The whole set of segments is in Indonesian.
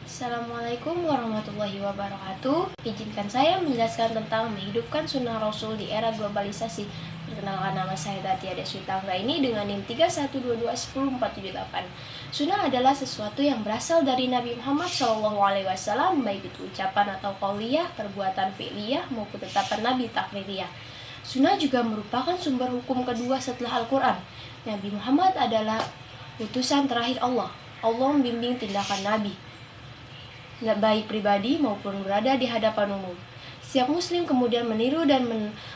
Assalamualaikum warahmatullahi wabarakatuh. Izinkan saya menjelaskan tentang menghidupkan sunnah Rasul di era globalisasi. Perkenalkan, nama saya Tatia Deswita Anggraini dengan NIM 31221048. Sunnah adalah sesuatu yang berasal dari Nabi Muhammad SAW, baik itu ucapan atau qauliyah, perbuatan fi'liyah maupun tetapan Nabi takririah. Sunnah juga merupakan sumber hukum kedua setelah Al-Quran. Nabi Muhammad adalah utusan terakhir Allah. Allah membimbing tindakan Nabi, baik pribadi maupun berada di hadapan umum. Setiap muslim kemudian meniru dan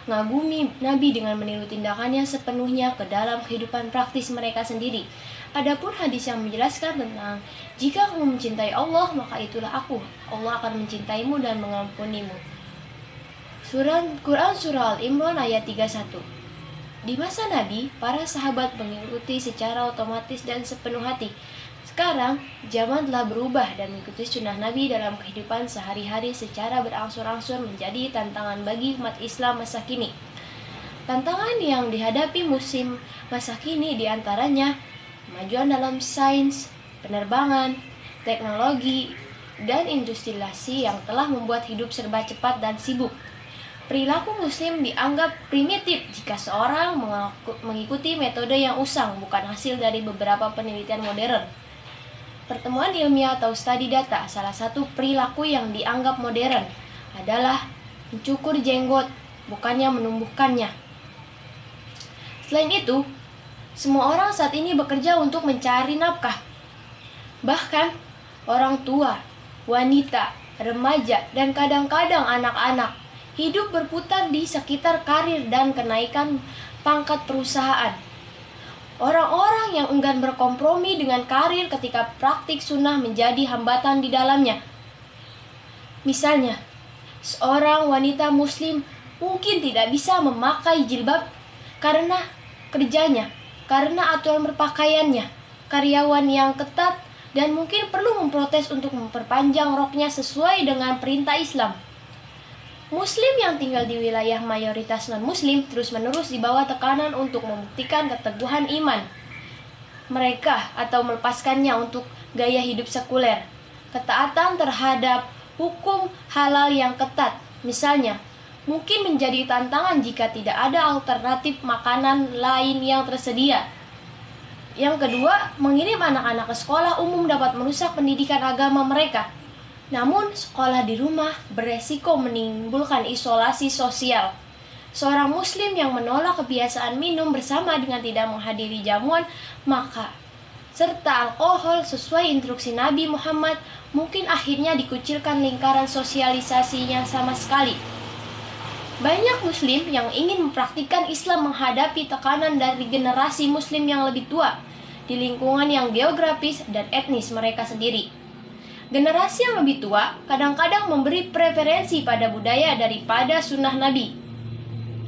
mengagumi Nabi dengan meniru tindakannya sepenuhnya ke dalam kehidupan praktis mereka sendiri. Adapun hadis yang menjelaskan tentang jika kamu mencintai Allah, maka itulah aku. Allah akan mencintaimu dan mengampunimu. Quran Surah Al-Imran ayat 31. Di masa Nabi, para sahabat mengikuti secara otomatis dan sepenuh hati. Sekarang, zaman telah berubah dan mengikuti sunnah Nabi dalam kehidupan sehari-hari secara berangsur-angsur menjadi tantangan bagi umat Islam masa kini. Tantangan yang dihadapi muslim masa kini diantaranya kemajuan dalam sains, penerbangan, teknologi, dan industrialisasi yang telah membuat hidup serba cepat dan sibuk. Perilaku muslim dianggap primitif jika seorang mengikuti metode yang usang, bukan hasil dari beberapa penelitian modern. Pertemuan ilmiah atau studi data, salah satu perilaku yang dianggap modern adalah mencukur jenggot, bukannya menumbuhkannya. Selain itu, semua orang saat ini bekerja untuk mencari nafkah. Bahkan, orang tua, wanita, remaja, dan kadang-kadang anak-anak hidup berputar di sekitar karir dan kenaikan pangkat perusahaan. Orang-orang yang enggan berkompromi dengan karir ketika praktik sunnah menjadi hambatan di dalamnya. Misalnya, seorang wanita muslim mungkin tidak bisa memakai jilbab karena kerjanya, karena aturan berpakaiannya, karyawan yang ketat, dan mungkin perlu memprotes untuk memperpanjang roknya sesuai dengan perintah Islam. Muslim yang tinggal di wilayah mayoritas non-muslim terus-menerus dibawa tekanan untuk membuktikan keteguhan iman mereka atau melepaskannya untuk gaya hidup sekuler. Ketaatan terhadap hukum halal yang ketat, misalnya, mungkin menjadi tantangan jika tidak ada alternatif makanan lain yang tersedia. Yang kedua, mengirim anak-anak ke sekolah umum dapat merusak pendidikan agama mereka. Namun, sekolah di rumah beresiko menimbulkan isolasi sosial. Seorang muslim yang menolak kebiasaan minum bersama dengan tidak menghadiri jamuan serta alkohol sesuai instruksi Nabi Muhammad mungkin akhirnya dikucilkan lingkaran sosialisasinya sama sekali. Banyak muslim yang ingin mempraktikkan Islam menghadapi tekanan dari generasi muslim yang lebih tua di lingkungan yang geografis dan etnis mereka sendiri. Generasi yang lebih tua kadang-kadang memberi preferensi pada budaya daripada sunnah Nabi.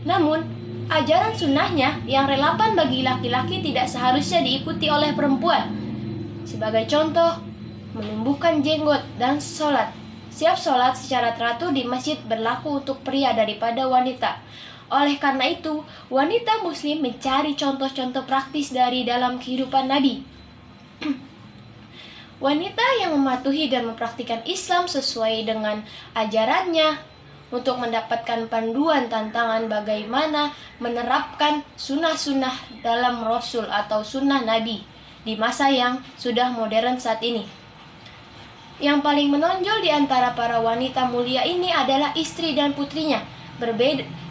Namun, ajaran sunnahnya yang relevan bagi laki-laki tidak seharusnya diikuti oleh perempuan. Sebagai contoh, menumbuhkan jenggot dan sholat. Siap sholat secara teratur di masjid berlaku untuk pria daripada wanita. Oleh karena itu, wanita muslim mencari contoh-contoh praktis dari dalam kehidupan Nabi. Wanita yang mematuhi dan mempraktikkan Islam sesuai dengan ajarannya untuk mendapatkan panduan tantangan bagaimana menerapkan sunnah-sunnah dalam Rasul atau sunnah Nabi di masa yang sudah modern saat ini. Yang paling menonjol di antara para wanita mulia ini adalah istri dan putrinya.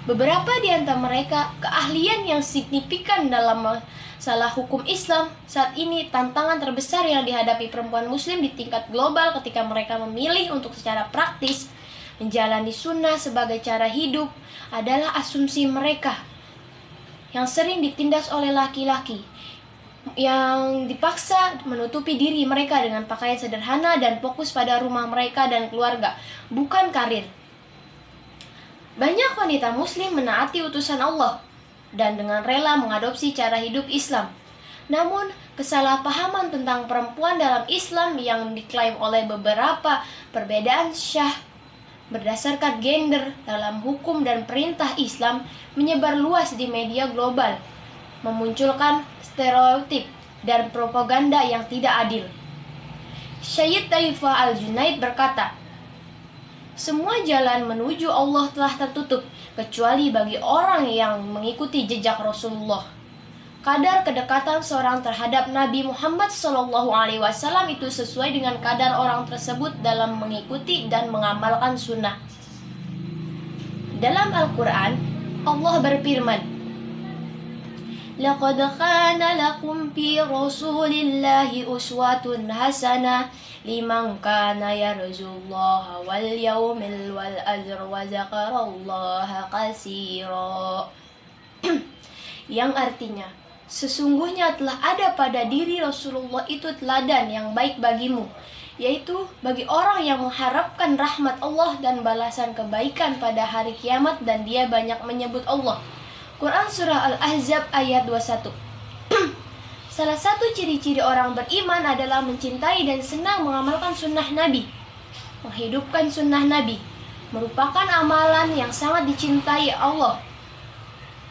Beberapa di antara mereka keahlian yang signifikan dalam masalah hukum Islam. Saat ini tantangan terbesar yang dihadapi perempuan muslim di tingkat global ketika mereka memilih untuk secara praktis menjalani sunnah sebagai cara hidup adalah asumsi mereka yang sering ditindas oleh laki-laki yang dipaksa menutupi diri mereka dengan pakaian sederhana dan fokus pada rumah mereka dan keluarga, bukan karir. Banyak wanita muslim menaati utusan Allah dan dengan rela mengadopsi cara hidup Islam. Namun, kesalahpahaman tentang perempuan dalam Islam yang diklaim oleh beberapa perbedaan syah berdasarkan gender dalam hukum dan perintah Islam menyebar luas di media global, memunculkan stereotip dan propaganda yang tidak adil. Syed Taifah Al-Junaid berkata, semua jalan menuju Allah telah tertutup, kecuali bagi orang yang mengikuti jejak Rasulullah. Kadar kedekatan seorang terhadap Nabi Muhammad SAW itu sesuai dengan kadar orang tersebut dalam mengikuti dan mengamalkan sunnah. Dalam Al-Quran, Allah berfirman, "Laqad kana lakum fi Rasulillahi uswatun hasanah liman kana yarjullaha wal yawmil wal akhir wa dzakarallaha katsira." Yang artinya, sesungguhnya telah ada pada diri Rasulullah itu teladan yang baik bagimu, yaitu bagi orang yang mengharapkan rahmat Allah dan balasan kebaikan pada hari kiamat dan dia banyak menyebut Allah. Quran Surah Al-Ahzab ayat 21. Salah satu ciri-ciri orang beriman adalah mencintai dan senang mengamalkan sunnah Nabi. Menghidupkan sunnah Nabi merupakan amalan yang sangat dicintai Allah.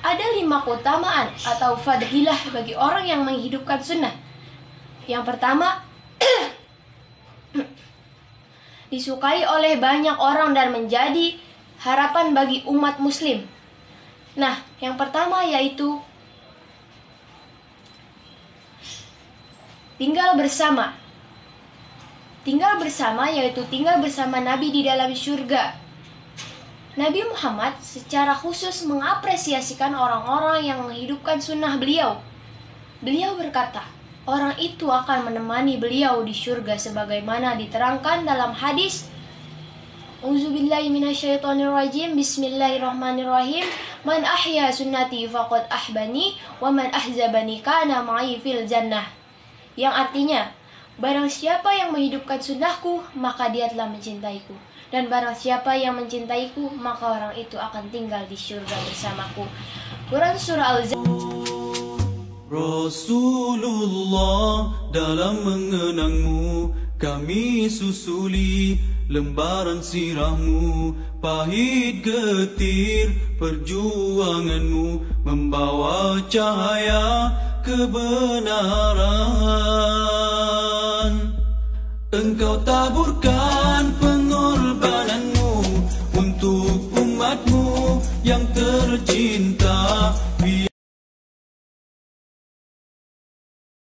Ada 5 keutamaan atau fadilah bagi orang yang menghidupkan sunnah. Yang pertama, disukai oleh banyak orang dan menjadi harapan bagi umat muslim. Nah, yang pertama yaitu tinggal bersama. Tinggal bersama yaitu tinggal bersama Nabi di dalam surga. Nabi Muhammad secara khusus mengapresiasikan orang-orang yang menghidupkan sunnah beliau. Beliau berkata, orang itu akan menemani beliau di surga sebagaimana diterangkan dalam hadis, Auzubillahi minasyaitonirrajim. Bismillahirrahmanirrahim. Man ahya sunnati faqad ahbani wa man ahzabani kana ma'i fil jannah. Yang artinya, barang siapa yang menghidupkan sunnahku, maka dia telah mencintaiku. Dan barang siapa yang mencintaiku, maka orang itu akan tinggal di surga bersamaku. Quran Surah Al-Zariat. Rasulullah, dalam mengenangmu kami susuli lembaran sirahmu, pahit getir perjuanganmu membawa cahaya kebenaran. Engkau taburkan